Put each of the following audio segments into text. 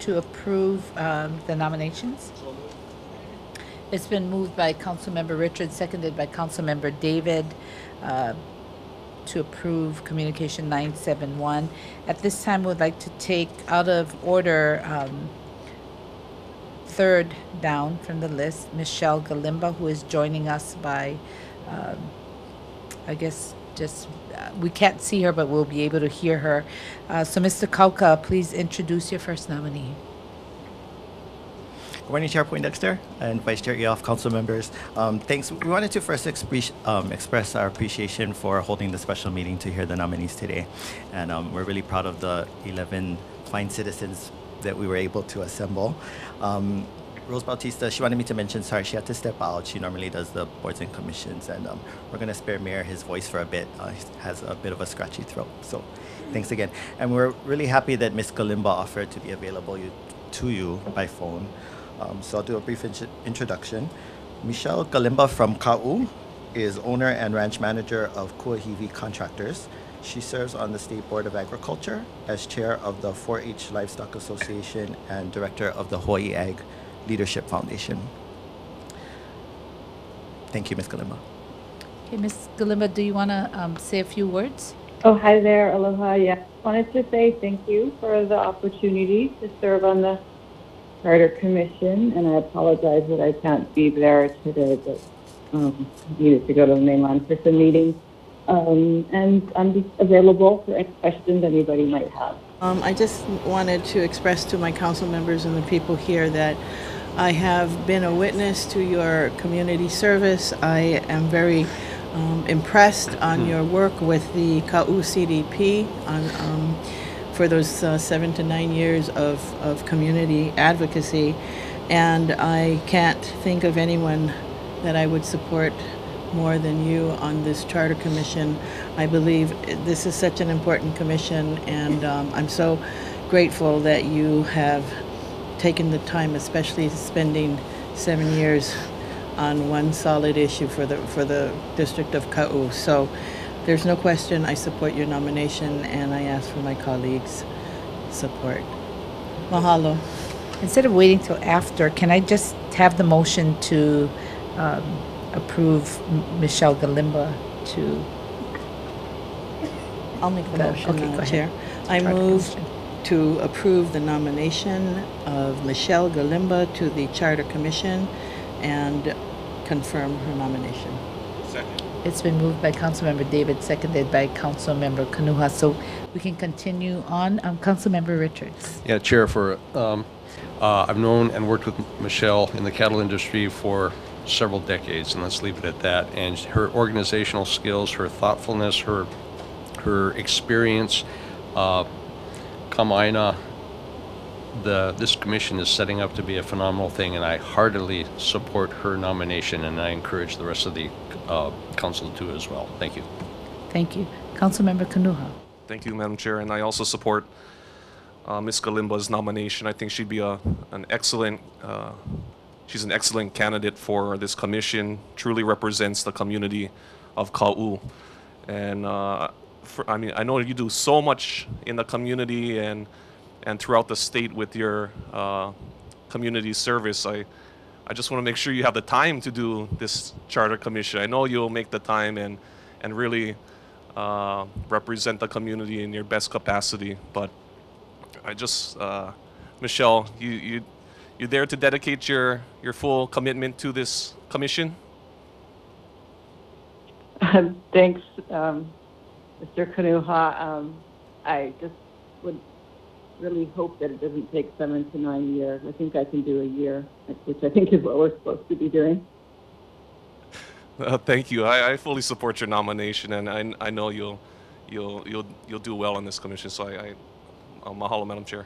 to approve the nominations. It's been moved by Councilmember Richards, seconded by Councilmember David, to approve Communication 971. At this time, we would like to take out of order, third down from the list, Michelle Galimba, who is joining us by, I guess, just, we can't see her, but we'll be able to hear her. So Mr. Kauka, please introduce your first nominee. Good morning, Chair Poindexter and Vice Chair Eoff, council members. Thanks. We wanted to first express our appreciation for holding the special meeting to hear the nominees today. And we're really proud of the 11 fine citizens that we were able to assemble. Rose Bautista, she wanted me to mention, sorry, she had to step out. She normally does the boards and commissions, and we're going to spare Mayor his voice for a bit. He has a bit of a scratchy throat, so thanks again. And we're really happy that Ms. Galimba offered to be available to you by phone. So I'll do a brief introduction. Michelle Galimba from Ka'u is owner and ranch manager of Kuahivi Contractors. She serves on the State Board of Agriculture as chair of the 4-H Livestock Association and director of the Hawaii Ag Leadership Foundation. Thank you, Ms. Galimba. Okay, Ms. Galimba, do you want to say a few words? Oh, hi there. Aloha. Yeah. Wanted to say thank you for the opportunity to serve on the Charter Commission, and I apologize that I can't be there today, but needed to go to the mainland for some meetings. And I'm just available for any questions anybody might have. I just wanted to express to my council members and the people here that I have been a witness to your community service. I am very impressed on your work with the Ka'u CDP for those 7 to 9 years of community advocacy. And I can't think of anyone that I would support more than you on this Charter Commission. I believe this is such an important commission, and I'm so grateful that you have taken the time, especially spending 7 years on one solid issue for the District of Ka'u. So there's no question I support your nomination, and I ask for my colleagues' support. Mahalo. Instead of waiting till after, can I just have the motion to approve Michelle Galimba to... I'll make the motion, okay, go Chair. ahead. I move to approve the nomination of Michelle Galimba to the Charter Commission and confirm her nomination. Second. It's been moved by Councilmember David, seconded by Councilmember Kanuha. So we can continue on. Councilmember Richards. Yeah, Chair, I've known and worked with Michelle in the cattle industry for several decades, and let's leave it at that. And her organizational skills, her thoughtfulness, her experience, Kamaina, this commission is setting up to be a phenomenal thing, and I heartily support her nomination, and I encourage the rest of the council to as well. Thank you. Thank you. Councilmember Kanuha. Thank you, Madam Chair, and I also support Ms. Galimba's nomination. I think she'd be an excellent she's an excellent candidate for this commission, truly represents the community of Ka'u. And I mean, I know you do so much in the community and throughout the state with your community service. I just want to make sure you have the time to do this Charter Commission. I know you'll make the time and really represent the community in your best capacity. But I just, Michelle, you there to dedicate your full commitment to this commission? Thanks, Mr. Kanuha. I just would really hope that it doesn't take 7 to 9 years. I think I can do a year, which I think is what we're supposed to be doing. Thank you. I fully support your nomination, and I know you'll do well on this commission. So mahalo, Madam Chair.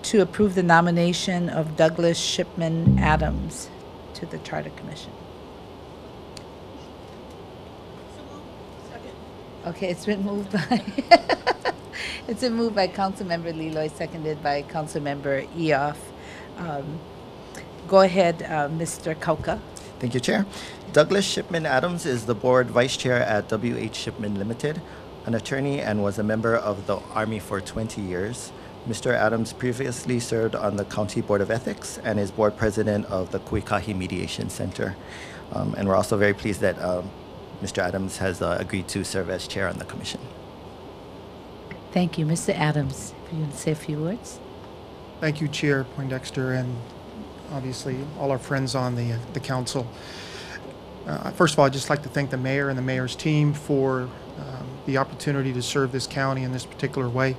To approve the nomination of Douglas Shipman Adams to the Charter Commission. Okay, it's been moved by Councilmember Leloy, seconded by Councilmember Eoff. Go ahead, Mr. Kauka. Thank you, Chair. Douglas Shipman Adams is the board vice chair at WH Shipman Limited, an attorney and was a member of the Army for 20 years. Mr. Adams previously served on the County Board of Ethics and is board president of the Kuikahi Mediation Center. And we're also very pleased that Mr. Adams has agreed to serve as chair on the commission. Thank you. Mr. Adams, if you want to say a few words. Thank you, Chair Poindexter, and obviously all our friends on the council. First of all, I'd just like to thank the mayor and the mayor's team for the opportunity to serve this county in this particular way.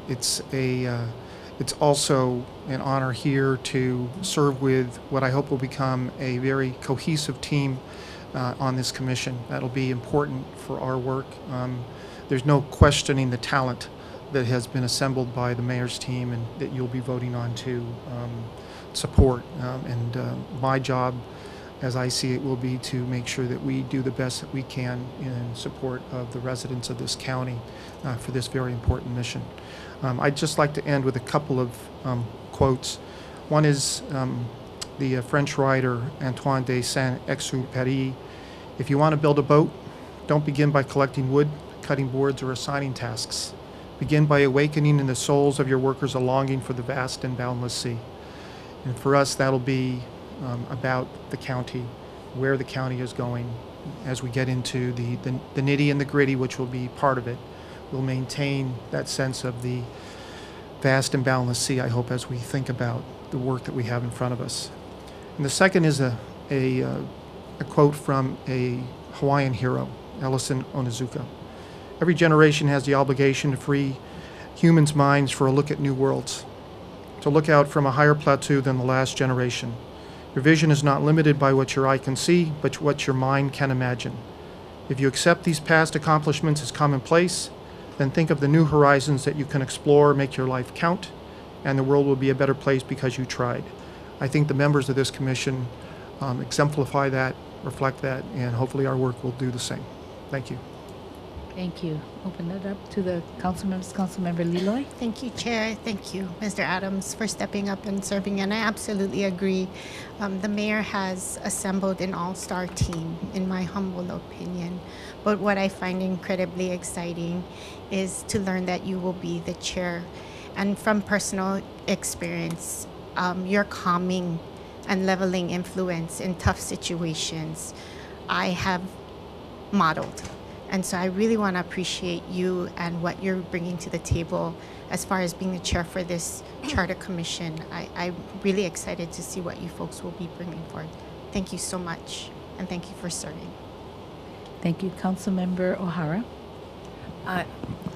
It's also an honor here to serve with what I hope will become a very cohesive team on this commission. That'll be important for our work. There's no questioning the talent that has been assembled by the mayor's team and that you'll be voting on to support. My job, as I see it, will be to make sure that we do the best that we can in support of the residents of this county for this very important mission. I'd just like to end with a couple of quotes. One is the French writer Antoine de Saint-Exupéry. If you want to build a boat, don't begin by collecting wood, cutting boards, or assigning tasks. Begin by awakening in the souls of your workers a longing for the vast and boundless sea. And for us, that'll be about the county, where the county is going. As we get into the nitty and the gritty, which will be part of it, we'll maintain that sense of the vast and boundless sea, I hope, as we think about the work that we have in front of us. And the second is a quote from a Hawaiian hero, Ellison Onizuka. Every generation has the obligation to free humans' minds for a look at new worlds, to look out from a higher plateau than the last generation. Your vision is not limited by what your eye can see, but what your mind can imagine. If you accept these past accomplishments as commonplace, then think of the new horizons that you can explore, make your life count, and the world will be a better place because you tried. I think the members of this commission exemplify that, reflect that, and hopefully our work will do the same. Thank you. Thank you. Open it up to the council members. Councilmember Leloy. Thank you, Chair. Thank you, Mr. Adams, for stepping up and serving. And I absolutely agree. The mayor has assembled an all-star team, in my humble opinion. But what I find incredibly exciting is to learn that you will be the chair. And from personal experience, your calming and leveling influence in tough situations, I have modeled. And so I really want to appreciate you and what you're bringing to the table as far as being the chair for this charter commission. I'm really excited to see what you folks will be bringing forward. Thank you so much, and thank you for serving. Thank you. Councilmember O'Hara.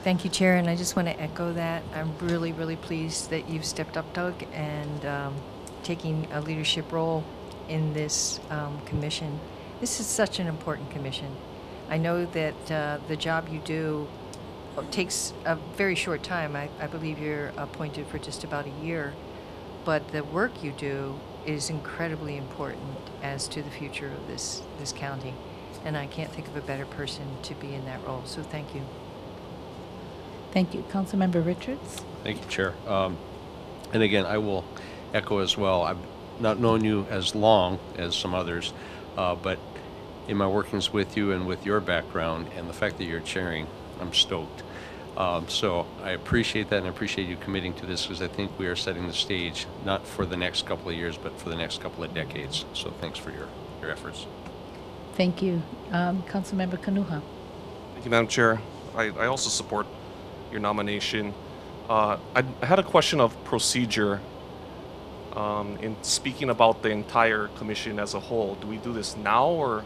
Thank you, Chair, and I just want to echo that. I'm really, really pleased that you've stepped up, Doug, and taking a leadership role in this commission. This is such an important commission. I know that the job you do takes a very short time. I believe you're appointed for just about a year, but the work you do is incredibly important as to the future of this county, and I can't think of a better person to be in that role, so thank you. Thank you. Councilmember Richards. Thank you, Chair. And again, I will echo as well. I've not known you as long as some others, but in my workings with you and with your background and the fact that you're chairing, I'm stoked. So I appreciate that, and I appreciate you committing to this, because I think we are setting the stage not for the next couple of years, but for the next couple of decades. So thanks for your efforts. Thank you. Councilmember Kanuha. Thank you, Madam Chair. I also support your nomination. I had a question of procedure in speaking about the entire commission as a whole. Do we do this now, or?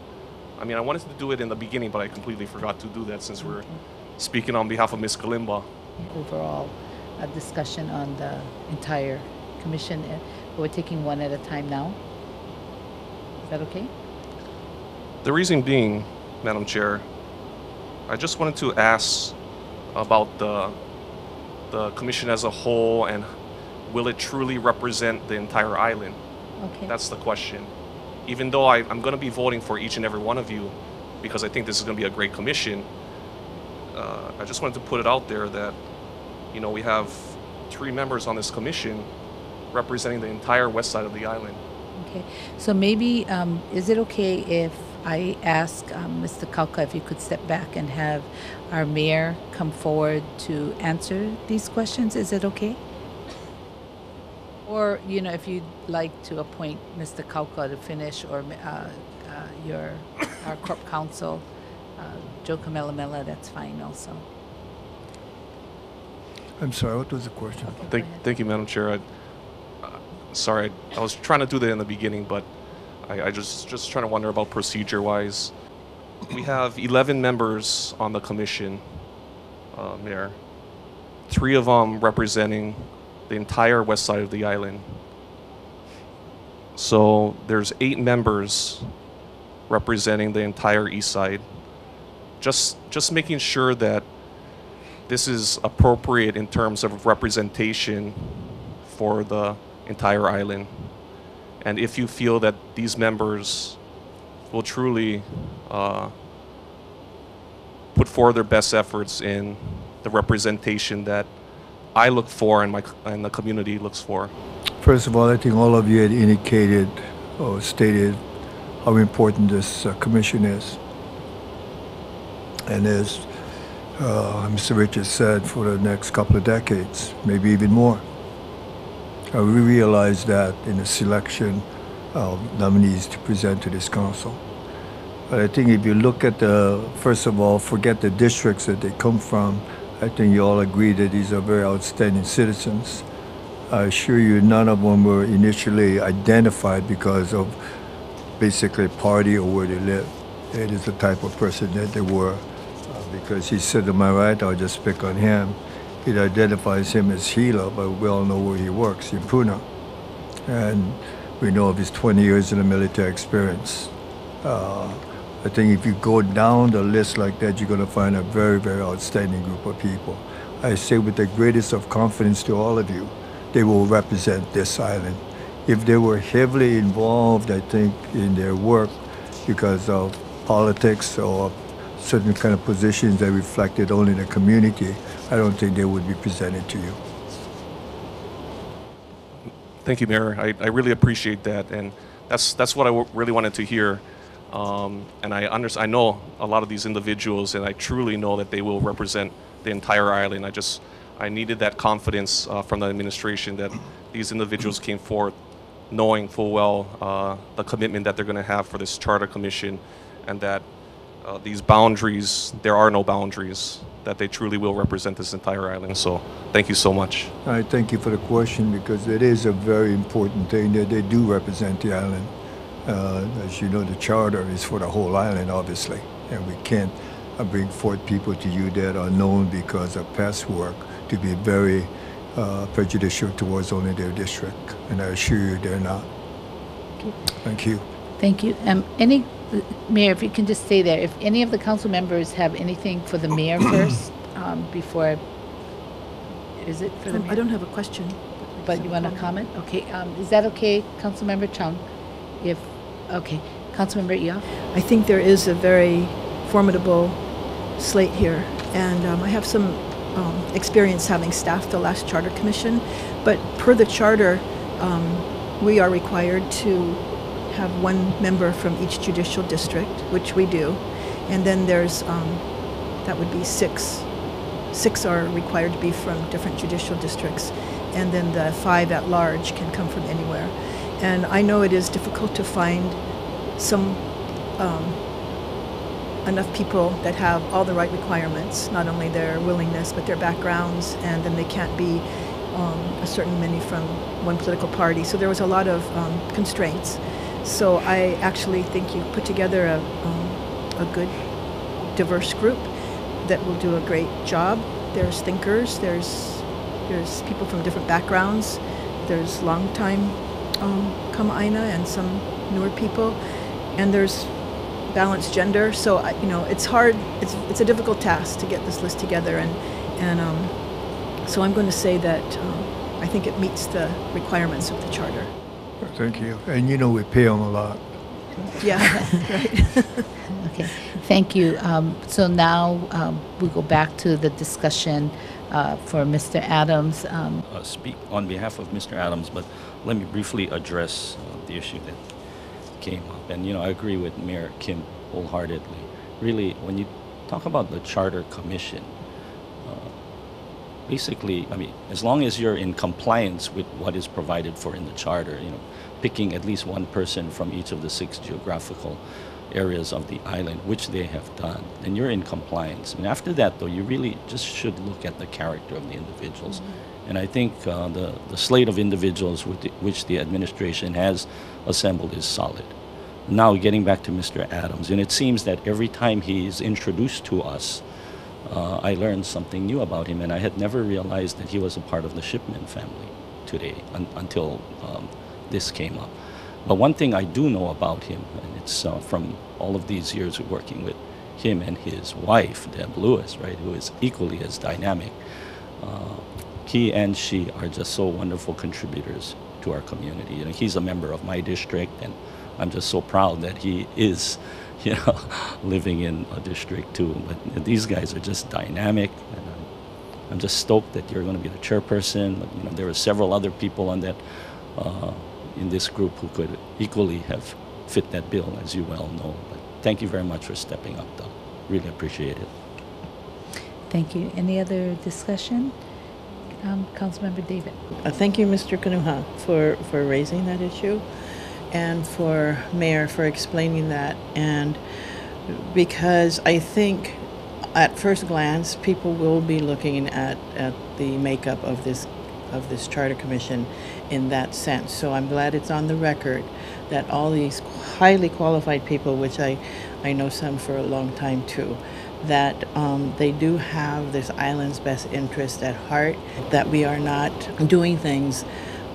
I mean, I wanted to do it in the beginning, but I completely forgot to do that since we're speaking on behalf of Ms. Kalimba. Overall, a discussion on the entire commission. We're taking one at a time now. Is that okay? The reason being, Madam Chair, I just wanted to ask about the commission as a whole, and will it truly represent the entire island? Okay. That's the question. Even though I'm going to be voting for each and every one of you, because I think this is going to be a great commission, I just wanted to put it out there that, you know, we have 3 members on this commission representing the entire west side of the island. Okay. So maybe, is it okay if I ask Mr. Kauka if you could step back and have our mayor come forward to answer these questions. Is it okay? Or, you know, if you'd like to appoint Mr. Kauka to finish, or our corp counsel, Joe Kamelamela, that's fine also. I'm sorry, what was the question? Thank you, Madam Chair. Sorry, I was trying to do that in the beginning, but I just trying to wonder about procedure-wise. We have 11 members on the commission, Mayor. 3 of them representing the entire west side of the island. So there's 8 members representing the entire east side. Just making sure that this is appropriate in terms of representation for the entire island. And if you feel that these members will truly put forward their best efforts in the representation that I look for and the community looks for. First of all, I think all of you had indicated or stated how important this commission is. And as Mr. Richards said, for the next couple of decades, maybe even more. We realize that in the selection of nominees to present to this council. But I think if you look at first of all, forget the districts that they come from, I think you all agree that these are very outstanding citizens. I assure you none of them were initially identified because of basically party or where they live. It is the type of person that they were. Because he said to my right, I'll just pick on him. It identifies him as Gila, but we all know where he works, in Puna. And we know of his 20 years in the military experience. I think if you go down the list like that, you're going to find a very, very outstanding group of people. I say with the greatest of confidence to all of you, they will represent this island. If they were heavily involved, I think, in their work because of politics or certain kind of positions that reflected only the community, I don't think they would be presented to you. Thank you, Mayor. I really appreciate that, and that's what I really wanted to hear. And I know a lot of these individuals, and I truly know that they will represent the entire island. I needed that confidence from the administration that these individuals came forth knowing full well the commitment that they're going to have for this charter commission, and that these boundaries, there are no boundaries, that they truly will represent this entire island. So thank you so much. I thank you for the question because it is a very important thing that they do represent the island. As you know, the charter is for the whole island, obviously, and we can't bring forth people to you that are known because of past work to be very prejudicial towards only their district, and I assure you they're not. Thank you. Thank you. Mayor, if you can just stay there. If any of the council members have anything for the mayor first, before, is it for the mayor? I don't have a question. But you want to comment? Okay. Is that okay, Councilmember Chung? Okay. Councilmember Eoff? I think there is a very formidable slate here, and I have some experience having staffed the last charter commission, but per the charter, we are required to have 1 member from each judicial district, which we do, and then there's that would be 6 are required to be from different judicial districts, and then the 5 at large can come from anywhere. And I know it is difficult to find some enough people that have all the right requirements, not only their willingness but their backgrounds, and then they can't be a certain many from one political party. So there was a lot of constraints. So I actually think you put together a good, diverse group that will do a great job. There's thinkers, there's people from different backgrounds, there's long-time Kama'aina and some newer people, and there's balanced gender. So it's hard. It's a difficult task to get this list together, and so I'm going to say that I think it meets the requirements of the charter. Thank you. And we pay them a lot. Yeah, right. Okay, thank you. So now we go back to the discussion for Mr. Adams. Speak on behalf of Mr. Adams, but let me briefly address the issue that came up. And, I agree with Mayor Kim wholeheartedly. Really, when you talk about the Charter Commission, basically, as long as you're in compliance with what is provided for in the charter, picking at least one person from each of the 6 geographical areas of the island, which they have done, then you're in compliance. After that, though, you really just should look at the character of the individuals. Mm-hmm. And I think the slate of individuals which the administration has assembled is solid. Now, getting back to Mr. Adams, and it seems that every time he's introduced to us, I learned something new about him, and I had never realized that he was a part of the Shipman family today until this came up. But one thing I do know about him, and it's from all of these years of working with him and his wife, Deb Lewis, right, who is equally as dynamic. He and she are just so wonderful contributors to our community. He's a member of my district, and I'm just so proud that he is living in a district too. But these guys are just dynamic, and I'm just stoked that you're going to be the chairperson. But, there were several other people on that in this group who could equally have fit that bill, as you well know. But thank you very much for stepping up, though. Really appreciate it. Thank you. Any other discussion? Councilmember David. Thank you, Mr. Kanuha, for raising that issue, and for Mayor for explaining that. And because I think at first glance, people will be looking at the makeup of this Charter Commission in that sense. So I'm glad it's on the record that all these highly qualified people, which I know some for a long time too, that they do have this island's best interest at heart, that we are not doing things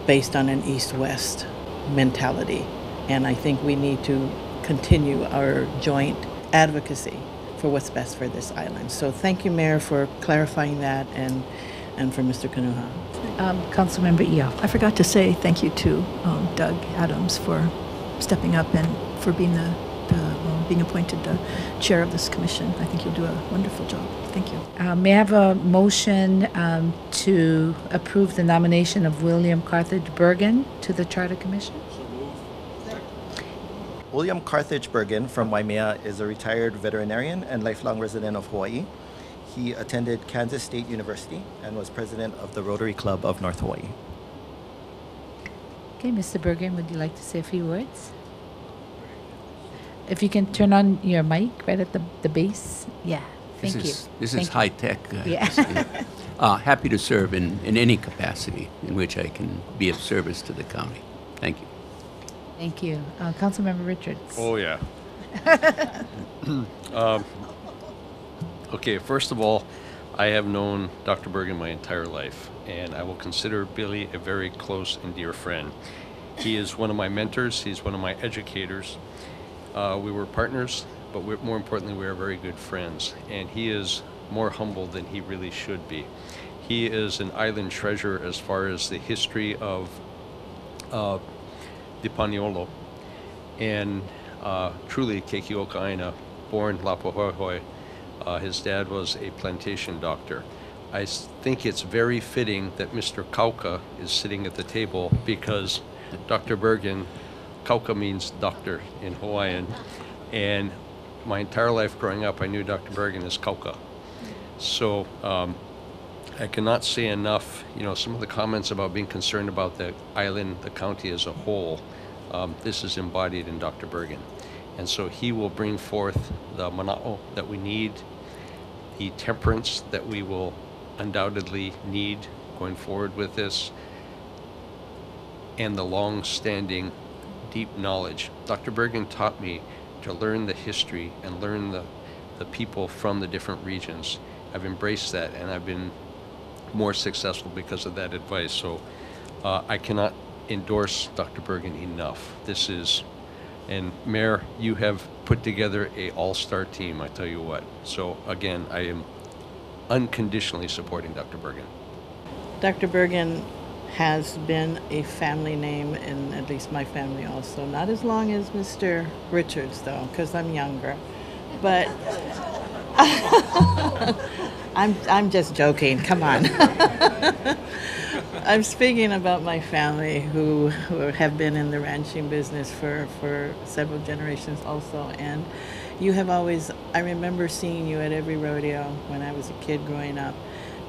based on an east-west mentality. And I think we need to continue our joint advocacy for what's best for this island. So thank you, Mayor, for clarifying that, and for Mr. Kanuha. Councilmember Eo. I forgot to say thank you to Doug Adams for stepping up and for being being appointed the chair of this commission. I think you'll do a wonderful job. Thank you. May I have a motion to approve the nomination of William Carthage Bergen to the Charter Commission? William Carthage Bergen from Waimea is a retired veterinarian and lifelong resident of Hawaii. He attended Kansas State University and was president of the Rotary Club of North Hawaii. Okay, Mr. Bergen, would you like to say a few words? If you can turn on your mic right at the base. Yeah, thank you. This is high tech. Yeah. Happy to serve in any capacity in which I can be of service to the county. Thank you. Thank you. Councilmember Richards. Oh, yeah. Okay, first of all, I have known Dr. Bergen my entire life, and I will consider Billy a very close and dear friend. He is one of my mentors. He's one of my educators. We were partners, but more importantly, we are very good friends. And he is more humble than he really should be. He is an island treasure as far as the history of the Paniolo. And truly, Keikioka Aina, born Lapahoehoe, his dad was a plantation doctor. I think it's very fitting that Mr. Kauka is sitting at the table, because Dr. Bergen, Kauka means doctor in Hawaiian, and my entire life growing up I knew Dr. Bergen as Kauka. So I cannot say enough, some of the comments about being concerned about the island, the county as a whole, this is embodied in Dr. Bergen. And so he will bring forth the mana'o that we need, the temperance that we will undoubtedly need going forward with this, and the long-standing deep knowledge. Dr. Bergen taught me to learn the history and learn the people from the different regions. I've embraced that, and I've been more successful because of that advice. So I cannot endorse Dr. Bergen enough. This is, and Mayor, you have put together a all-star team, I tell you what. So again, I am unconditionally supporting Dr. Bergen. Dr. Bergen has been a family name in at least my family also. Not as long as Mr. Richards, though, because I'm younger. But I'm just joking. Come on. I'm speaking about my family who have been in the ranching business for several generations also. And you have always, I remember seeing you at every rodeo when I was a kid growing up.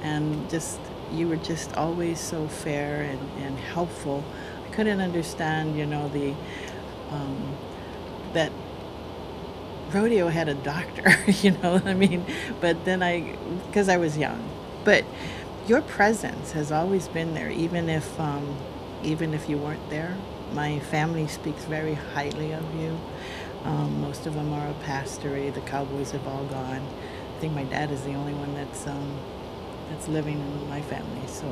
And you were just always so fair and helpful. I couldn't understand, that rodeo had a doctor, I mean? But then because I was young. But your presence has always been there, even if you weren't there. My family speaks very highly of you. Most of them are a pastory. The Cowboys have all gone. I think my dad is the only one that's living in my family. So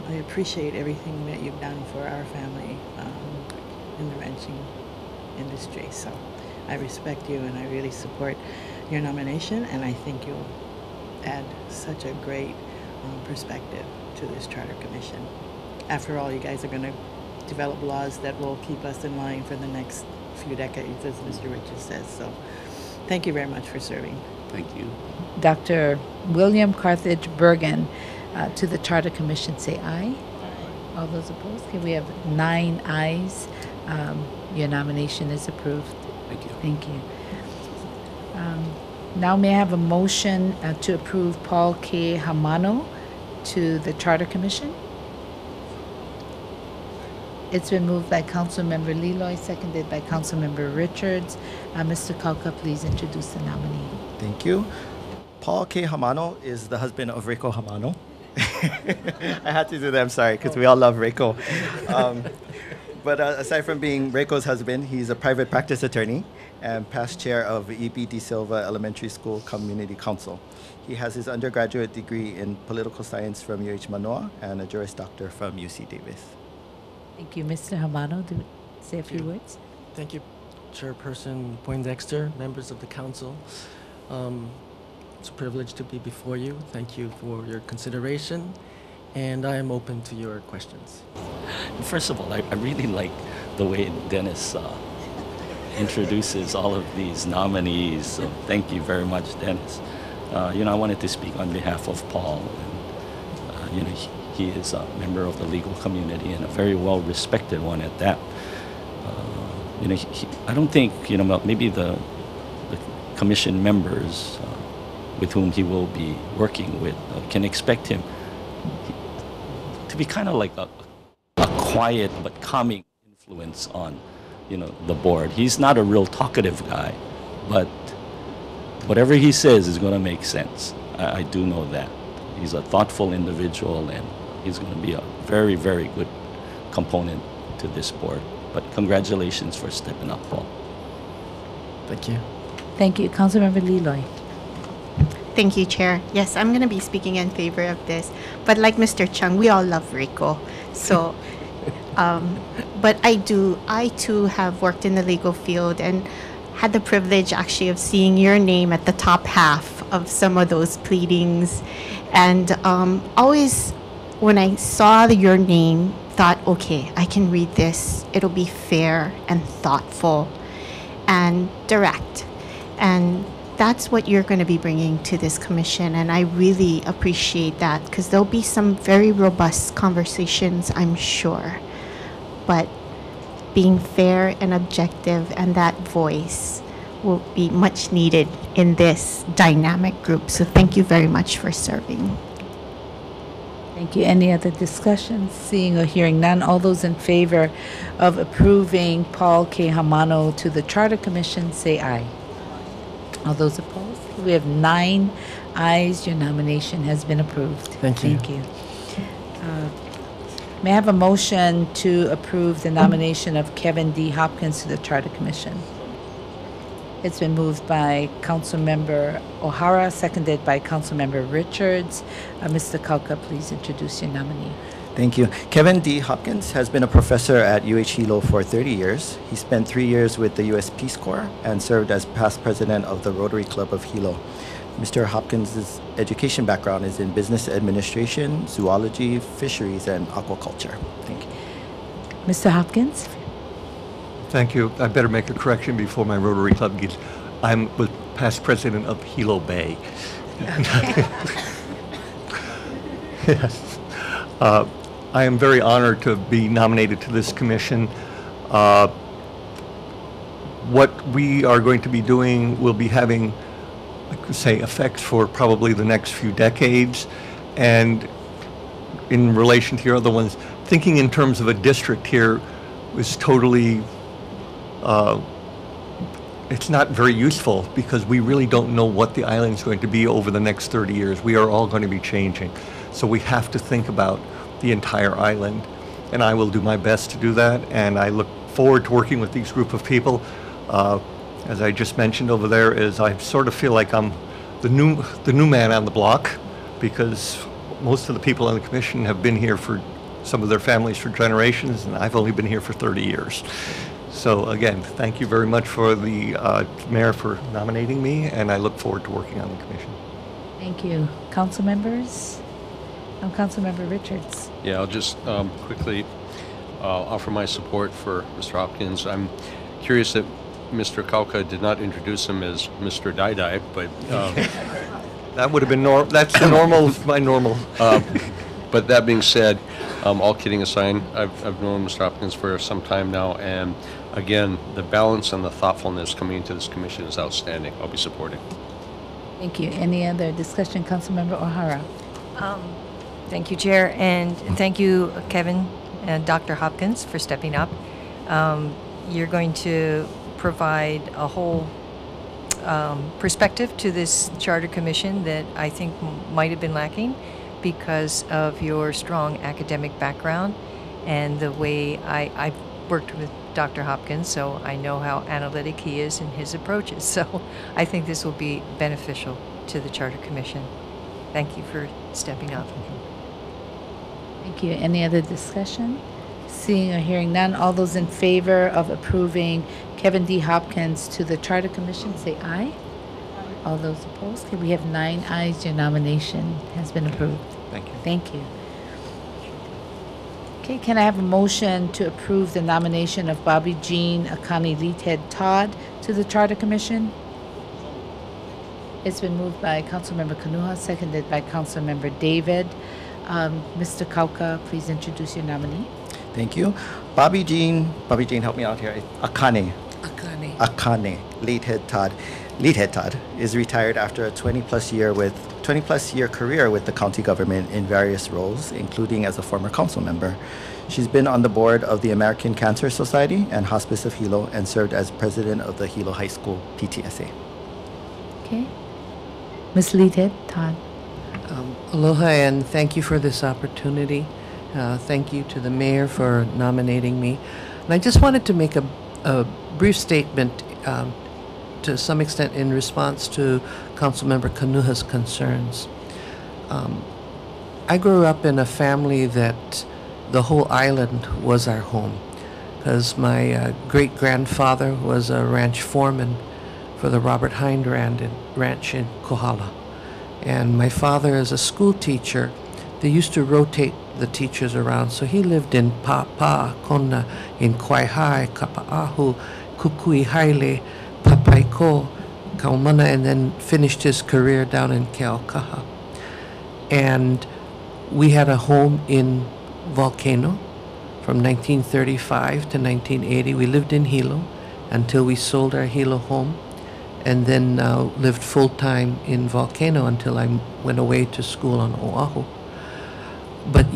I appreciate everything that you've done for our family in the ranching industry. So I respect you, and I really support your nomination, and I think you'll add such a great perspective to this Charter Commission. After all, you guys are going to develop laws that will keep us in line for the next few decades, as Mr. Richards says. So thank you very much for serving. Thank you. Dr. William Carthage Bergen to the Charter Commission, say aye. All those opposed? Okay, we have 9 ayes. Your nomination is approved. Thank you. Thank you. Now may I have a motion to approve Paul K. Hamano to the Charter Commission? It's been moved by Councilmember Leloy, seconded by Councilmember Richards. Mr. Kauka, please introduce the nominee. Thank you. Paul K. Hamano is the husband of Reiko Hamano. I had to do that, I'm sorry, because we all love Reiko. But aside from being Reiko's husband, he's a private practice attorney and past chair of E.B. De Silva Elementary School Community Council. He has his undergraduate degree in political science from UH Manoa and a Juris Doctor from UC Davis. Thank you. Mr. Hamano, do say a few words. Thank you, Chairperson Poindexter, members of the council. It's a privilege to be before you. Thank you for your consideration, and I am open to your questions. First of all, I really like the way Dennis introduces all of these nominees. So thank you very much, Dennis. I wanted to speak on behalf of Paul. And, he is a member of the legal community and a very well-respected one at that. I don't think, maybe the commission members with whom he will be working with can expect him to be kind of like a quiet but calming influence on, the board. He's not a real talkative guy, but whatever he says is going to make sense. I do know that. He's a thoughtful individual, and he's going to be a very, very good component to this board. But congratulations for stepping up, Paul. Thank you. Thank you. Councilmember Leloy. Thank you, Chair. Yes, I'm going to be speaking in favor of this. But like Mr. Chung, we all love Rico. So, but I too have worked in the legal field and had the privilege actually of seeing your name at the top half of some of those pleadings. And always when I saw your name, thought, okay, I can read this. It'll be fair and thoughtful and direct. And that's what you're going to be bringing to this commission, and I really appreciate that, because there'll be some very robust conversations, I'm sure. But being fair and objective, and that voice will be much needed in this dynamic group. So thank you very much for serving. Thank you. Any other discussions? Seeing or hearing none, all those in favor of approving Paul K. Hamano to the Charter Commission, say aye. All those opposed? We have 9 ayes. Your nomination has been approved. Thank you. Thank you. May I have a motion to approve the nomination of Kevin D. Hopkins to the Charter Commission? It's been moved by Councilmember O'Hara, seconded by Councilmember Richards. Mr. Kauka, please introduce your nominee. Thank you. Kevin D. Hopkins has been a professor at UH Hilo for 30 years. He spent 3 years with the U.S. Peace Corps and served as past president of the Rotary Club of Hilo. Mr. Hopkins' education background is in business administration, zoology, fisheries, and aquaculture. Thank you. Mr. Hopkins? Thank you. I better make a correction before my Rotary Club gets. I'm was past president of Hilo Bay. Yes. I am very honored to be nominated to this commission. What we are going to be doing will be having, I could say, effects for probably the next few decades. And in relation to your other ones, thinking in terms of a district here was totally, it's not very useful because we really don't know what the island's going to be over the next 30 years. We are all going to be changing. So we have to think about the entire island. And I will do my best to do that. And I look forward to working with these group of people. As I just mentioned over there, is I sort of feel like I'm the new man on the block, because most of the people on the commission have been here for some of their families for generations, and I've only been here for 30 years. So again, thank you very much for the mayor for nominating me, and I look forward to working on the commission. Thank you. Council members? Councilmember Richards. Yeah, I'll just quickly offer my support for Mr. Hopkins. I'm curious that Mr. Kauka did not introduce him as Mr. Dai, but that would have been that's the normal, my normal. But that being said, all kidding aside, I've known Mr. Hopkins for some time now, and again, the balance and the thoughtfulness coming into this commission is outstanding. I'll be supporting. Thank you. Any other discussion? Councilmember O'Hara. Thank you, Chair, and thank you, Kevin and Dr. Hopkins, for stepping up. You're going to provide a whole perspective to this Charter Commission that I think might have been lacking because of your strong academic background and the way I've worked with Dr. Hopkins, so I know how analytic he is in his approaches. So I think this will be beneficial to the Charter Commission. Thank you for stepping up. Thank you. Any other discussion? Seeing or hearing none, all those in favor of approving Kevin D. Hopkins to the Charter Commission, say aye. All those opposed? Okay, we have 9 ayes. Your nomination has been approved. Thank you. Thank you. Okay, can I have a motion to approve the nomination of Bobby Jean Akani Leathead Todd to the Charter Commission? It's been moved by Councilmember Kanuha, seconded by Councilmember David. Mr. Kauka, please introduce your nominee. Thank you. Bobby Jean, help me out here. Akane Leathead Todd is retired after a 20-plus year career with the county government in various roles, including as a former council member. She's been on the board of the American Cancer Society and Hospice of Hilo, and served as president of the Hilo High School PTSA. Okay. Ms. Leathead Todd. Aloha, and thank you for this opportunity. Thank you to the mayor for nominating me. And I just wanted to make a brief statement to some extent in response to Councilmember Kanuha's concerns. I grew up in a family that the whole island was our home, because my great-grandfather was a ranch foreman for the Robert Hind Ranch in Kohala. And my father, as a school teacher, they used to rotate the teachers around. So he lived in Kona, in Kwaihai, Kapa'ahu, Kukui Haile, Papaiko, Kaumana, and then finished his career down in Keaukaha. And we had a home in Volcano from 1935 to 1980. We lived in Hilo until we sold our Hilo home, and then lived full-time in Volcano until I went away to school on Oahu. But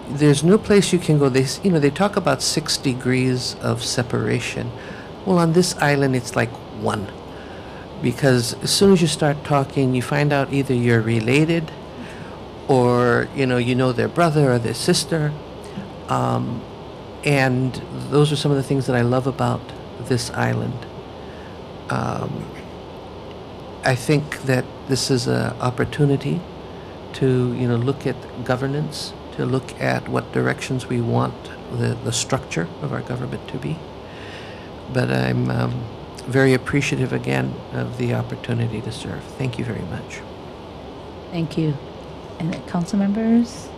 there's no place you can go. They talk about 6 degrees of separation. Well, on this island, it's like 1. Because as soon as you start talking, you find out either you're related or, you know their brother or their sister. And those are some of the things that I love about this island. I think that this is an opportunity to look at governance, to look at what directions we want the structure of our government to be. But I'm very appreciative again of the opportunity to serve. Thank you very much. Thank you. And council members?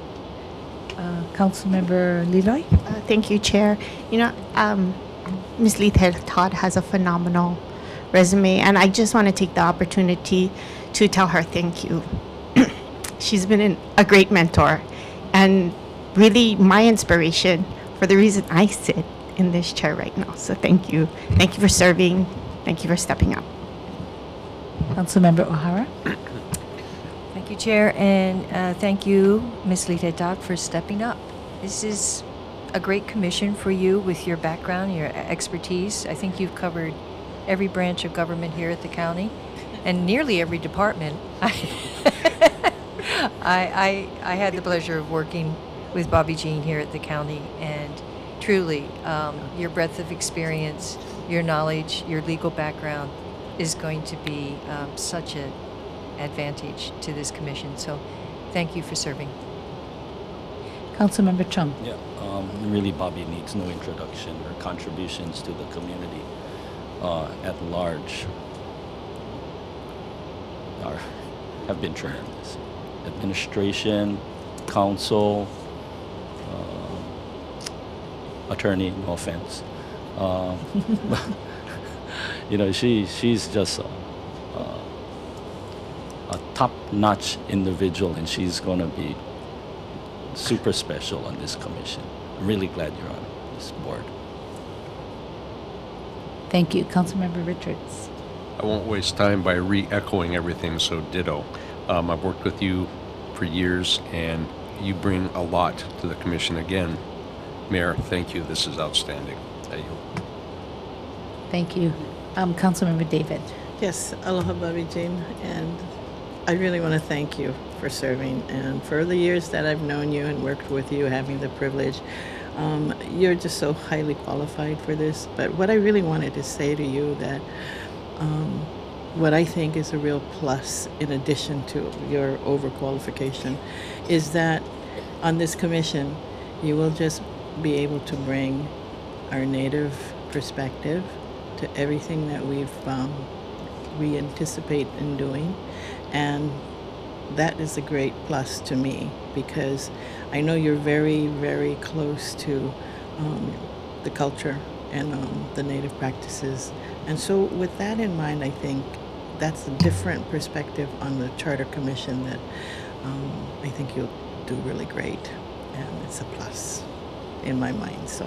Councilmember Leloy? Thank you, Chair. Ms. Leathead Todd has a phenomenal resume, and I just want to take the opportunity to tell her thank you. She's been a great mentor, and really my inspiration for the reason I sit in this chair right now. So thank you. Thank you for serving. Thank you for stepping up. Councilmember O'Hara. Thank you, Chair, and thank you, Ms. Litetad, for stepping up. This is a great commission for you with your background, your expertise. I think you've covered every branch of government here at the county and nearly every department. I had the pleasure of working with Bobby Jean here at the county, and truly, your breadth of experience, your knowledge, your legal background is going to be such an advantage to this commission. So thank you for serving. Councilmember Chung. Yeah, really, Bobby needs no introduction. Her contributions to the community at large have been tremendous. Administration, council, attorney, no offense. You know, she's just a top-notch individual, and she's going to be super special on this commission. I'm really glad you're on this board. Thank you. Councilmember Richards. I won't waste time by re-echoing everything, so ditto. I've worked with you for years, and you bring a lot to the commission. Again, Mayor, thank you. This is outstanding. Thank you. Councilmember David. Yes, aloha, Bobby Jean, and I really want to thank you for serving, and for the years that I've known you and worked with you, having the privilege. You're just so highly qualified for this. But what I really wanted to say to you that what I think is a real plus in addition to your overqualification is that on this commission, you will just be able to bring our Native perspective to everything that we anticipate in doing, and that is a great plus to me, because I know you're very, very close to the culture and the Native practices. And so with that in mind, I think that's a different perspective on the Charter Commission that I think you'll do really great, and it's a plus in my mind. So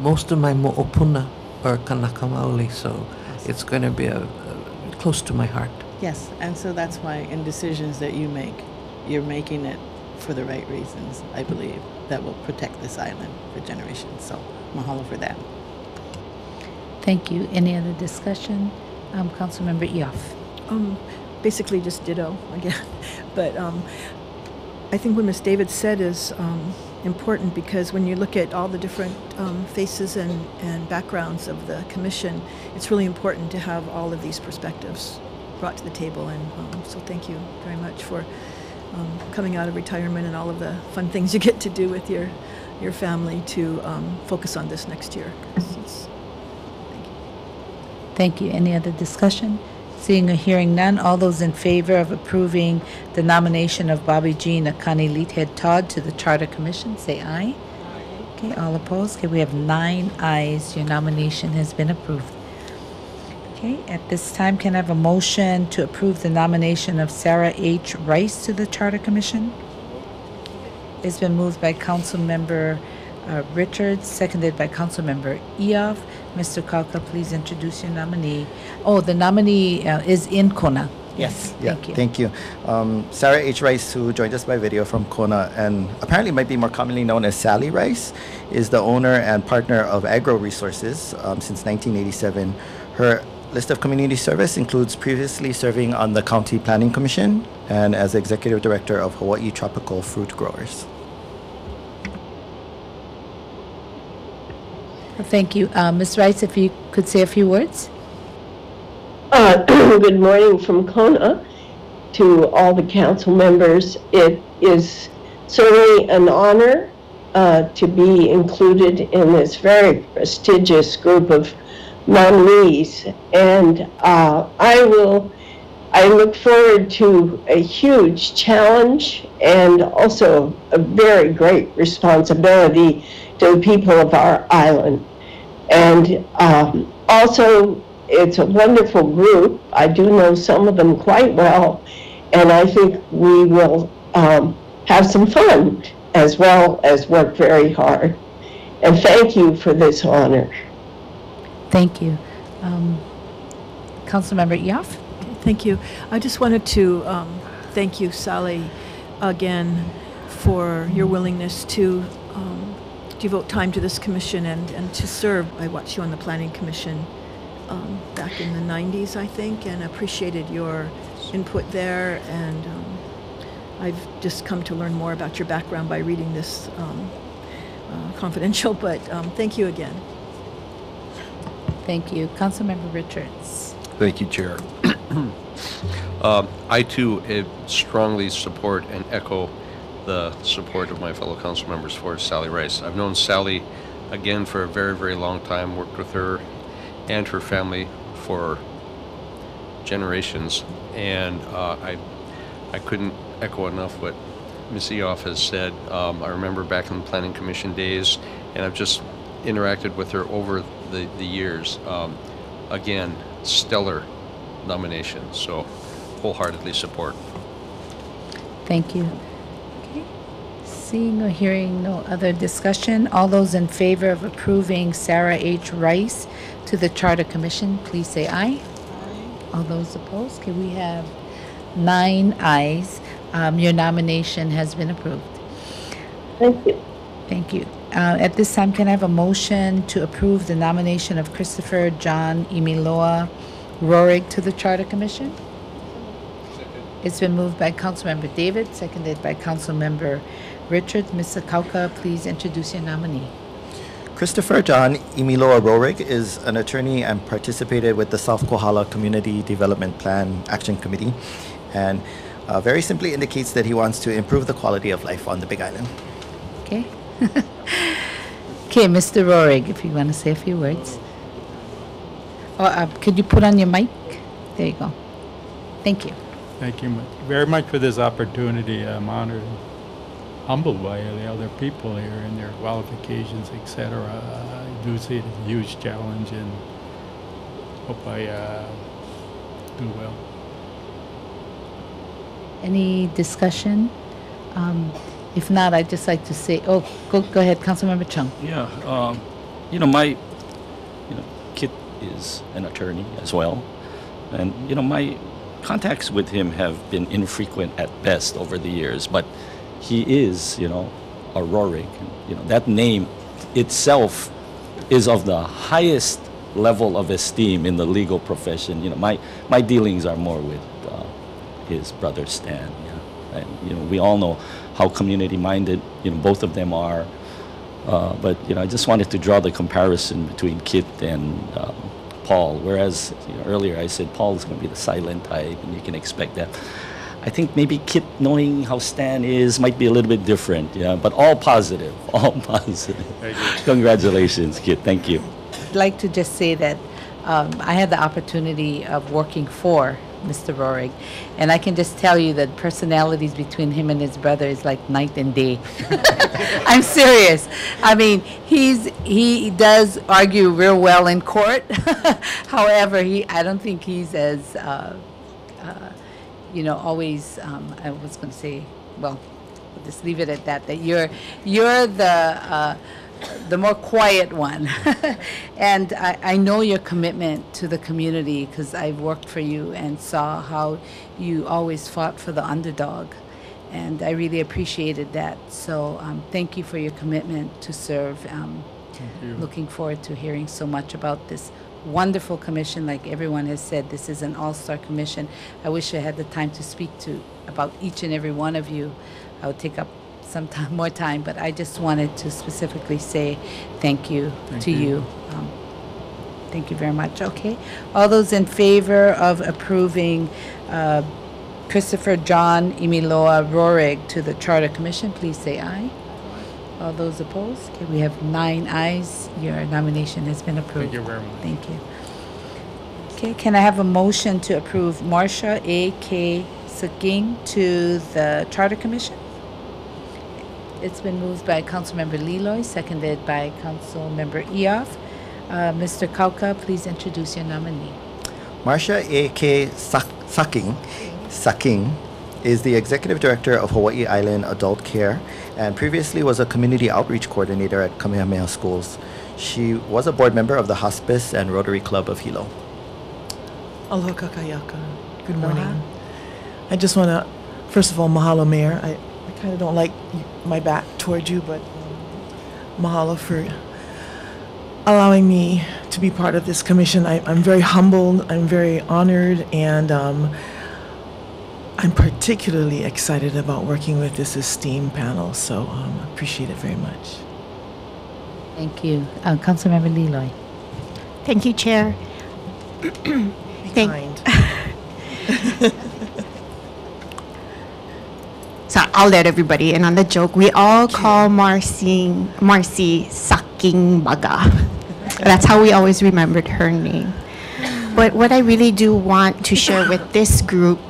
most of my mo'opuna are Kanaka Maoli, so it's going to be close to my heart. yes, and so that's why in decisions that you make, you're making it for the right reasons, I believe, that will protect this island for generations. So mahalo for that. Thank you. Any other discussion? Councilmember Eoff. Basically just ditto again. But I think what Ms. David said is important, because when you look at all the different faces and backgrounds of the commission, it's really important to have all of these perspectives brought to the table. And so thank you very much for coming out of retirement and all of the fun things you get to do with your family to focus on this next year. Thank you. Any other discussion? Seeing or hearing none, all those in favor of approving the nomination of Bobby Jean Akani Lithead Todd to the Charter Commission, say aye. Okay, all opposed? Okay, we have 9 ayes. Your nomination has been approved. Okay, at this time, can I have a motion to approve the nomination of Sarah H. Rice to the Charter Commission? It's been moved by Councilmember Richards, seconded by Councilmember Eoff. Mr. Kalka, please introduce your nominee. Oh, the nominee is in Kona. Yes, Yeah, thank you. thank you. Sarah H. Rice, who joined us by video from Kona and apparently might be more commonly known as Sally Rice, is the owner and partner of Agro Resources since 1987. Her list of community service includes previously serving on the County Planning Commission and as Executive Director of Hawaii Tropical Fruit Growers. Thank you. Ms. Rice, if you could say a few words. Good morning from Kona to all the council members. It is certainly an honor to be included in this very prestigious group of nominees, and I look forward to a huge challenge and also a very great responsibility to the people of our island. And also, it's a wonderful group. I do know some of them quite well, and I think we will have some fun as well as work very hard. And thank you for this honor. Thank you. Councilmember Eoff? Thank you. I just wanted to thank you, Sally, again for your willingness to devote time to this commission and to serve. I watched you on the Planning Commission back in the 90s, I think, and appreciated your input there. And I've just come to learn more about your background by reading this confidential, but thank you again. Thank you. Councilmember Richards. Thank you, Chair. I too strongly support and echo the support of my fellow council members for Sally Rice. I've known Sally again for a very, very long time, worked with her and her family for generations, and I couldn't echo enough what Ms. Eoff has said. I remember back in the Planning Commission days, and I've just interacted with her over the years. Again, stellar nomination, so wholeheartedly support. Thank you. Okay. Seeing or hearing no other discussion, all those in favor of approving Sarah H. Rice to the Charter Commission, please say aye. Aye. All those opposed? Okay, we have 9 ayes. Your nomination has been approved. Thank you. Thank you. At this time, can I have a motion to approve the nomination of Christopher John Imiloa Roerig to the Charter Commission? It's been moved by Councilmember David, seconded by Councilmember Richards. Mr. Kauka, please introduce your nominee. Christopher John Imiloa Roerig is an attorney and participated with the South Kohala Community Development Plan Action Committee, and very simply indicates that he wants to improve the quality of life on the Big Island. Okay. Okay, Mr. Roerig, if you want to say a few words. Could you put on your mic? There you go. Thank you. Thank you very much for this opportunity. I'm honored and humbled by the other people here and their qualifications, etc. I do see it as a huge challenge and hope I do well. Any discussion? If not, I'd just like to say, go ahead, Councilmember Chung. Yeah, Kit is an attorney as well, and my contacts with him have been infrequent at best over the years, but he is, a Roerig. That name itself is of the highest level of esteem in the legal profession. My dealings are more with his brother Stan. And we all know how community-minded both of them are. But I just wanted to draw the comparison between Kit and Paul. Whereas earlier I said Paul is going to be the silent type, and you can expect that. I think maybe Kit, knowing how Stan is, might be a little bit different. Yeah, but all positive, all positive. Thank you. Congratulations, Kit. Thank you. I'd like to just say that I had the opportunity of working for Mr. Roerig, and I can just tell you that personalities between him and his brother is like night and day. I'm serious. I mean, he does argue real well in court. However, I don't think he's as always. I was going to say, well, we'll just leave it at that. That you're the more quiet one. And I know your commitment to the community because I've worked for you and saw how you always fought for the underdog. And I really appreciated that. So thank you for your commitment to serve. Thank you. Looking forward to hearing so much about this wonderful commission. Like everyone has said, this is an all-star commission. I wish I had the time to speak about each and every one of you. I would take up some more time, but I just wanted to specifically say thank you to you. Thank you very much. Okay. All those in favor of approving Christopher John Imiloa Roerig to the Charter Commission, please say aye. All those opposed? Okay, we have 9 ayes. Your nomination has been approved. Thank you very much. Thank you. Okay, can I have a motion to approve Marcia A.K. Saking to the Charter Commission? It's been moved by Councilmember Leloy, seconded by Councilmember Eoff. Mr. Kauka, please introduce your nominee. Marcia A.K. Saking is the Executive Director of Hawaii Island Adult Care and previously was a Community Outreach Coordinator at Kamehameha Schools. She was a board member of the Hospice and Rotary Club of Hilo. Aloha kakayaka. Good morning. I just want to, first of all, mahalo, Mayor. I kind of don't like my back toward you, but mahalo for allowing me to be part of this commission. I'm very humbled, I'm very honored, and I'm particularly excited about working with this esteemed panel, so appreciate it very much. Thank you. Councilmember Leloy. Thank you, Chair. Be kind. So I'll let everybody in on the joke. We all call Marcy Saking Baga. That's how we always remembered her name. But what I really do want to share with this group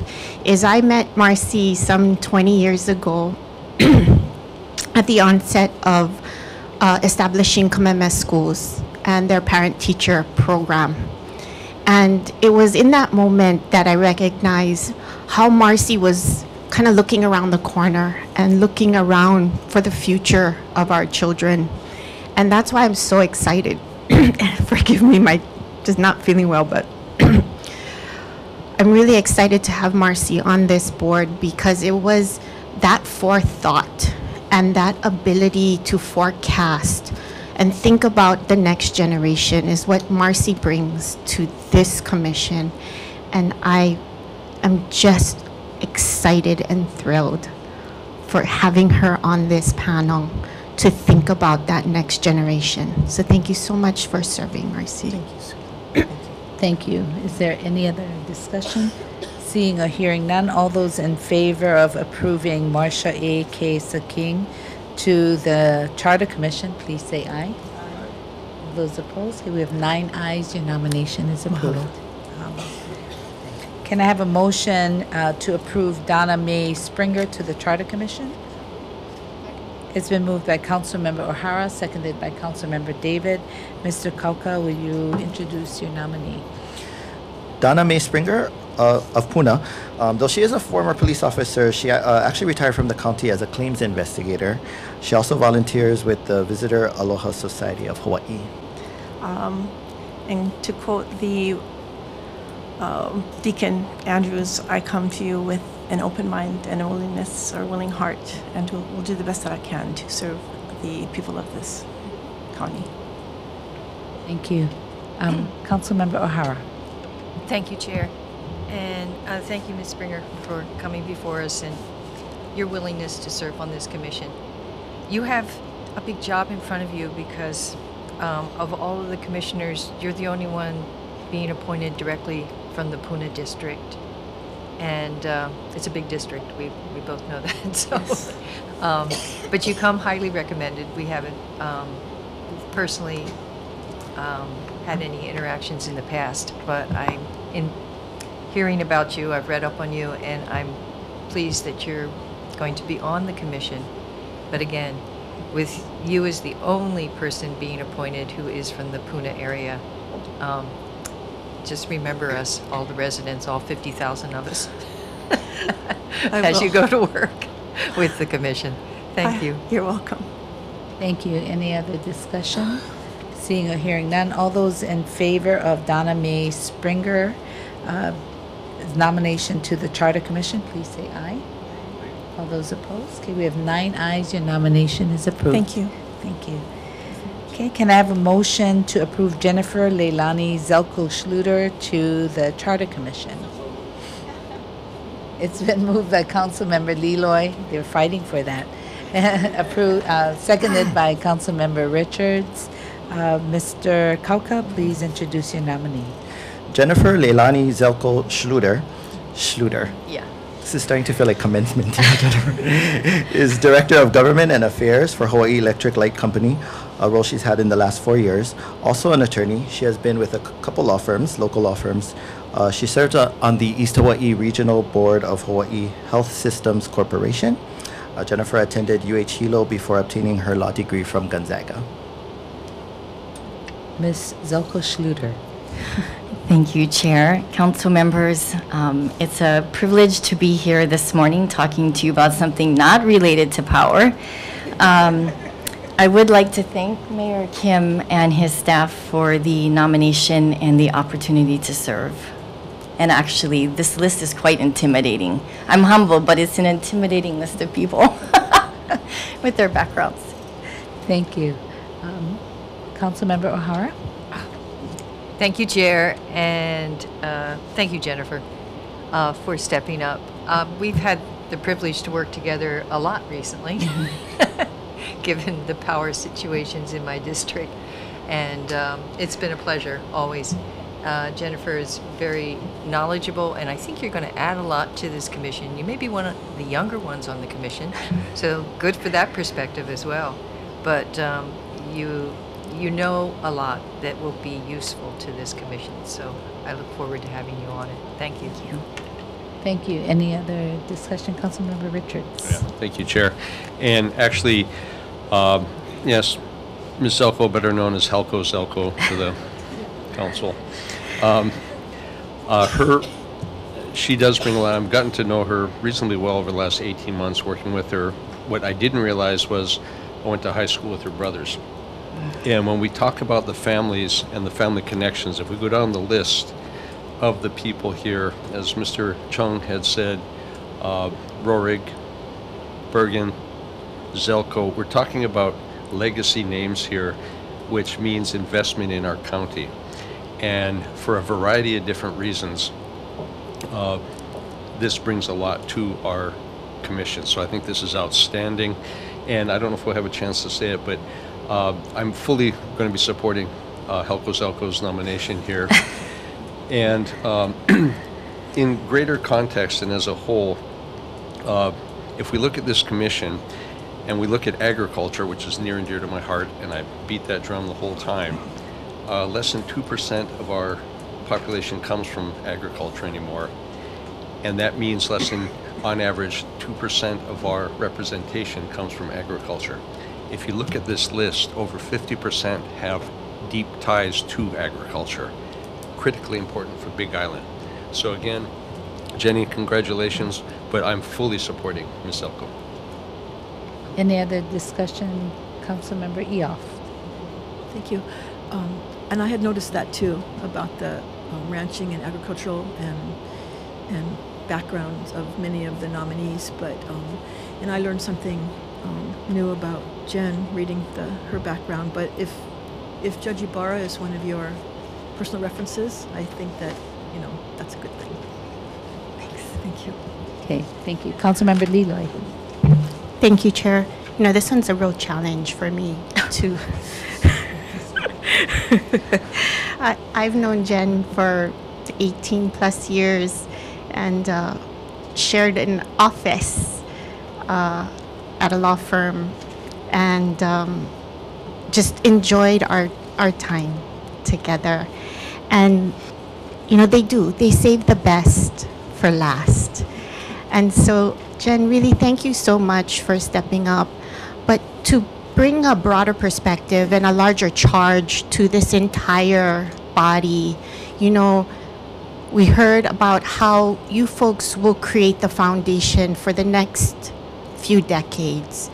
is I met Marcy some 20 years ago at the onset of establishing Kamehameha Schools and their parent-teacher program. And it was in that moment that I recognized how Marcy was kind of looking around the corner and looking around for the future of our children. And that's why I'm so excited. Forgive me, my just not feeling well, but I'm really excited to have Marcy on this board because it was that forethought and that ability to forecast and think about the next generation is what Marcy brings to this commission. And I am just excited and thrilled for having her on this panel to think about that next generation. So thank you so much for serving, Marcy. Thank you, sir. Thank you. Is there any other discussion? Seeing or hearing none, all those in favor of approving Marcia A. K. Saking to the Charter Commission, please say aye. All those opposed? Okay, we have 9 ayes. Your nomination is approved. Can I have a motion to approve Donna Mae Springer to the Charter Commission? It's been moved by Councilmember O'Hara, seconded by Councilmember David. Mr. Kauka, will you introduce your nominee? Donna Mae Springer of Puna. Though she is a former police officer, she actually retired from the county as a claims investigator. She also volunteers with the Visitor Aloha Society of Hawaii. And to quote the Deacon Andrews, I come to you with an open mind and a willing heart, and will do the best that I can to serve the people of this county. Thank you. Councilmember O'Hara. Thank you, Chair. And thank you, Ms. Springer, for coming before us and your willingness to serve on this commission. You have a big job in front of you because of all of the commissioners, you're the only one being appointed directly from the Puna district. And it's a big district, we both know that. So, yes. But you come highly recommended. We haven't personally had any interactions in the past, but in hearing about you, I've read up on you, and I'm pleased that you're going to be on the commission. But again, with you as the only person being appointed who is from the Puna area, just remember us, all the residents, all 50,000 of us, as you go to work with the commission. Thank you. You're welcome. Thank you. Any other discussion? Seeing or hearing none, all those in favor of Donna Mae Springer nomination to the Charter Commission, please say aye. All those opposed? Okay, we have 9 ayes. Your nomination is approved. Thank you. Thank you. Okay, can I have a motion to approve Jennifer Leilani Zelko-Schluter to the Charter Commission? It's been moved by Councilmember Leloy. They're fighting for that. Approved, seconded by Councilmember Richards. Mr. Kauka, please introduce your nominee. Jennifer Leilani Zelko-Schluter. Yeah. This is starting to feel like commencement. Is Director of Government and Affairs for Hawaii Electric Light Company, a role she's had in the last 4 years. Also an attorney. She has been with a couple law firms, local law firms. She served on the East Hawaii Regional Board of Hawaii Health Systems Corporation. Jennifer attended UH Hilo before obtaining her law degree from Gonzaga. Ms. Zelko-Schluter. Thank you, Chair. Council members, it's a privilege to be here this morning talking to you about something not related to power. I would like to thank Mayor Kim and his staff for the nomination and the opportunity to serve. And actually, this list is quite intimidating. I'm humble, but it's an intimidating list of people with their backgrounds. Thank you. Councilmember O'Hara? Thank you, Chair, and thank you, Jennifer, for stepping up. We've had the privilege to work together a lot recently, given the power situations in my district, and it's been a pleasure always. Jennifer is very knowledgeable, and I think you're going to add a lot to this commission. You may be one of the younger ones on the commission, so good for that perspective as well. But you know a lot that will be useful to this commission, so I look forward to having you on it. Thank you. Thank you. Any other discussion? Councilmember Richards. Yeah, thank you, Chair. And actually, yes, Ms. Zelko, better known as Helco Zelko to the council. She does bring a lot. I've gotten to know her reasonably well over the last 18 months working with her. What I didn't realize was I went to high school with her brothers. And when we talk about the families and the family connections, if we go down the list of the people here, as Mr. Chung had said, Roerig, Bergen, Zelko, we're talking about legacy names here, which means investment in our county. And for a variety of different reasons, this brings a lot to our commission. So I think this is outstanding. And I don't know if we'll have a chance to say it, but I'm fully going to be supporting Helco Zelko's nomination here. And in greater context and as a whole, if we look at this commission and we look at agriculture, which is near and dear to my heart, and I beat that drum the whole time, less than 2% of our population comes from agriculture anymore. And that means less than, on average, 2% of our representation comes from agriculture. If you look at this list, over 50% have deep ties to agriculture. Critically important for Big Island. So again, Jenny, congratulations, but I'm fully supporting Ms. Zelko. Any other discussion? Councilmember Eoff. Thank you. And I had noticed that too, about the ranching and agricultural and backgrounds of many of the nominees. But and I learned something new about Jen reading her background. But if Judge Ibarra is one of your personal references, I think that that's a good thing. Thanks. Thank you. Okay, thank you. Councilmember Leloy. Thank you, Chair. This one's a real challenge for me to. I've known Jen for 18 plus years and shared an office at a law firm and just enjoyed our time together. And, they save the best for last. And so, Jen, really thank you so much for stepping up. But to bring a broader perspective and a larger charge to this entire body, we heard about how you folks will create the foundation for the next few decades.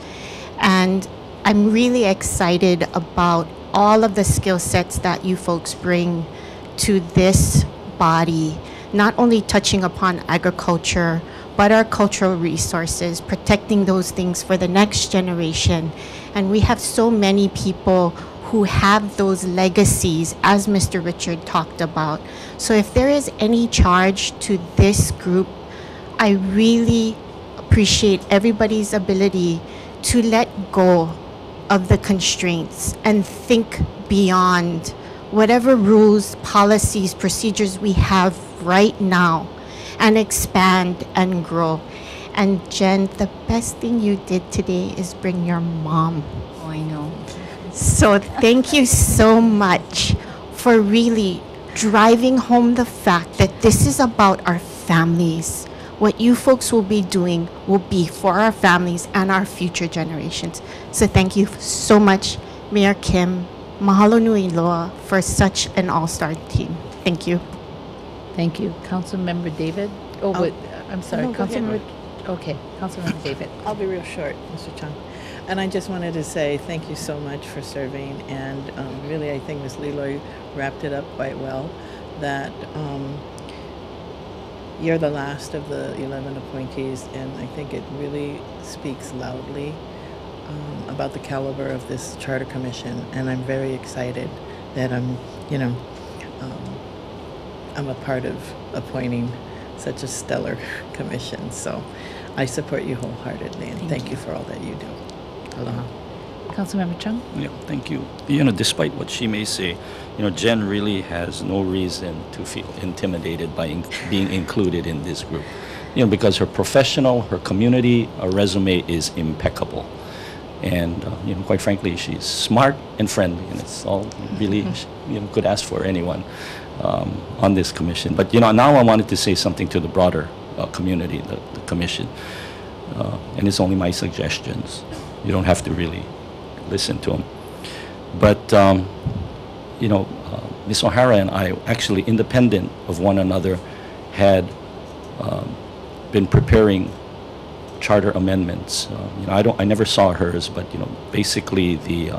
And I'm really excited about all of the skill sets that you folks bring to this body, not only touching upon agriculture, but our cultural resources, protecting those things for the next generation. And we have so many people who have those legacies, as Mr. Richard talked about. So if there is any charge to this group, I really appreciate everybody's ability to let go of the constraints and think beyond whatever rules, policies, procedures we have right now and expand and grow. And Jen, the best thing you did today is bring your mom. Oh, I know. So thank you so much for really driving home the fact that this is about our families. What you folks will be doing will be for our families and our future generations. So thank you so much, Mayor Kim. Mahalo nui loa for such an all-star team. Thank you. Thank you. Councilmember David? Oh, I'll- wait, I'm sorry. no, go ahead. Councilmember, okay, Councilmember David. I'll be real short, Mr. Chung. And I just wanted to say thank you so much for serving. And really, I think Ms. Leloy wrapped it up quite well, that you're the last of the 11 appointees, and I think it really speaks loudly about the caliber of this Charter Commission. And I'm very excited that I'm a part of appointing such a stellar commission. So I support you wholeheartedly, and thank you for all that you do. Aloha. Councilmember Chung? Yeah, thank you. Despite what she may say, Jen really has no reason to feel intimidated by being included in this group. Because her professional, her community, resume is impeccable. And, quite frankly, she's smart and friendly, and it's all really, could ask for anyone on this commission. But, now I wanted to say something to the broader community, the commission. And it's only my suggestions. You don't have to really listen to them. But, Ms. O'Hara and I, actually independent of one another, had been preparing charter amendments. I never saw hers, but basically the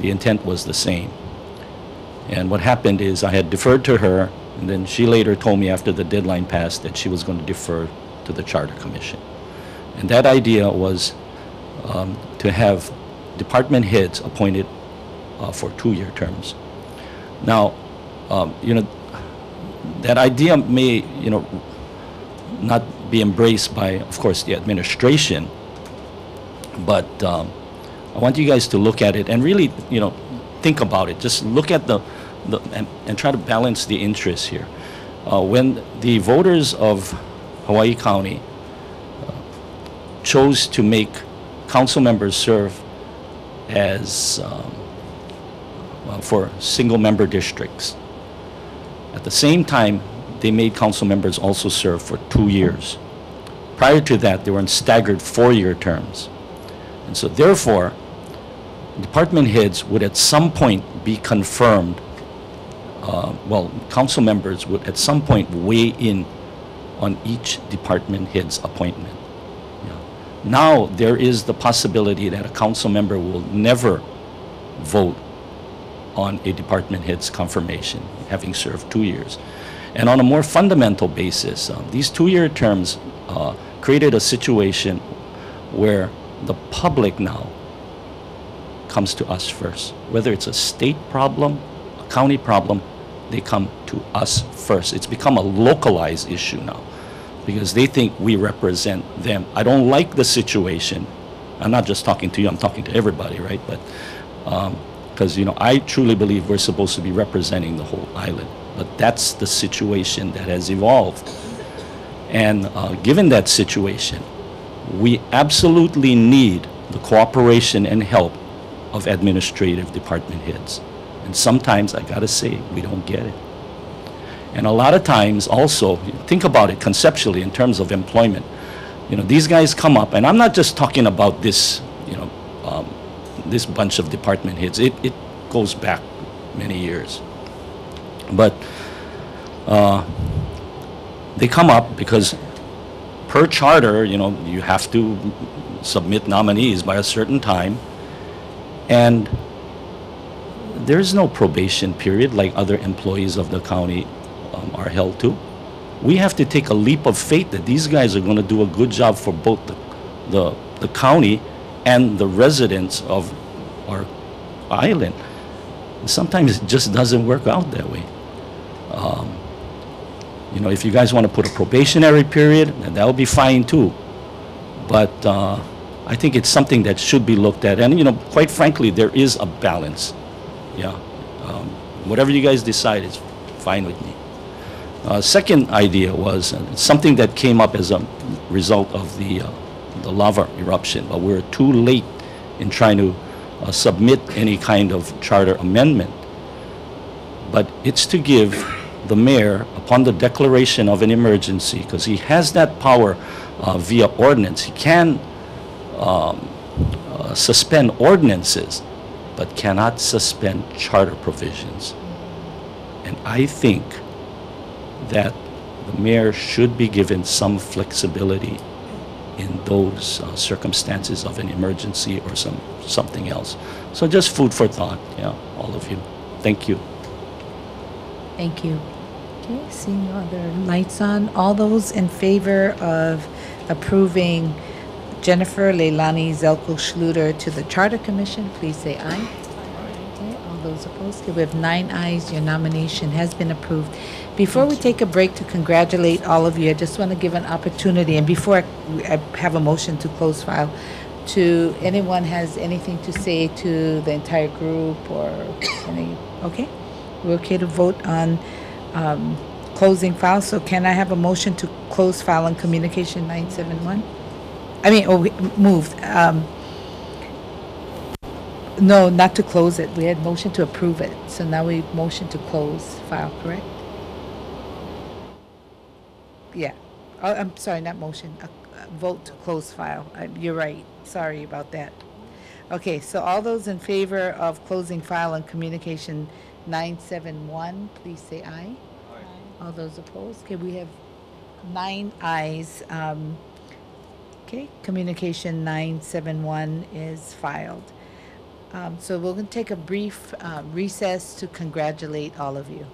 intent was the same. And what happened is I had deferred to her, and then she later told me after the deadline passed that she was going to defer to the Charter Commission. And that idea was to have department heads appointed for 2-year terms. Now, that idea may, not be embraced by, of course, the administration, but I want you guys to look at it and really, think about it. Just look at and try to balance the interests here. When the voters of Hawaii County chose to make council members serve as for single-member districts, at the same time, they made council members also serve for 2 years. Prior to that, they were in staggered 4-year terms. And so therefore, department heads would at some point be confirmed, council members would at some point weigh in on each department head's appointment. Now there is the possibility that a council member will never vote on a department head's confirmation, having served 2 years. And on a more fundamental basis, these 2-year terms created a situation where the public now comes to us first. Whether it's a state problem, a county problem, they come to us first. It's become a localized issue now because they think we represent them. I don't like the situation. I'm not just talking to you, I'm talking to everybody, right? But because, I truly believe we're supposed to be representing the whole island. But that's the situation that has evolved. And given that situation, we absolutely need the cooperation and help of administrative department heads. And sometimes, I gotta say, we don't get it. And a lot of times also, think about it conceptually in terms of employment. These guys come up, and I'm not just talking about this, this bunch of department heads. It goes back many years. But they come up because per charter, you have to submit nominees by a certain time. And there's no probation period like other employees of the county are held to. We have to take a leap of faith that these guys are going to do a good job for both the county and the residents of our island. Sometimes it just doesn't work out that way. If you guys want to put a probationary period, then that would be fine too. But I think it's something that should be looked at. And, quite frankly, there is a balance. Yeah. Whatever you guys decide is fine with me. Second idea was something that came up as a result of the lava eruption, but we're too late in trying to submit any kind of charter amendment. But it's to give the mayor, upon the declaration of an emergency, because he has that power via ordinance, he can suspend ordinances, but cannot suspend charter provisions. And I think that the mayor should be given some flexibility in those circumstances of an emergency or something else. So just food for thought, all of you. Thank you. Thank you. Okay, seeing no other lights on. All those in favor of approving Jennifer Leilani Zelko Schluter to the Charter Commission, please say aye. Okay, all those opposed? Okay, we have 9 ayes. Your nomination has been approved. Before we take a break to congratulate all of you, I just want to give an opportunity, and before I have a motion to close file, to anyone has anything to say to the entire group or any, okay? We're okay to vote on closing file, so can I have a motion to close file on Communication 971? Moved. No, not to close it. We had motion to approve it, so now we motion to close file, correct? Yeah. Oh, I'm sorry, not motion. Vote to close file. You're right. Sorry about that. Okay, so all those in favor of closing file on Communication 971, please say aye. Aye. All those opposed? Okay, we have 9 ayes. Okay, Communication 971 is filed. So we're going to take a brief recess to congratulate all of you.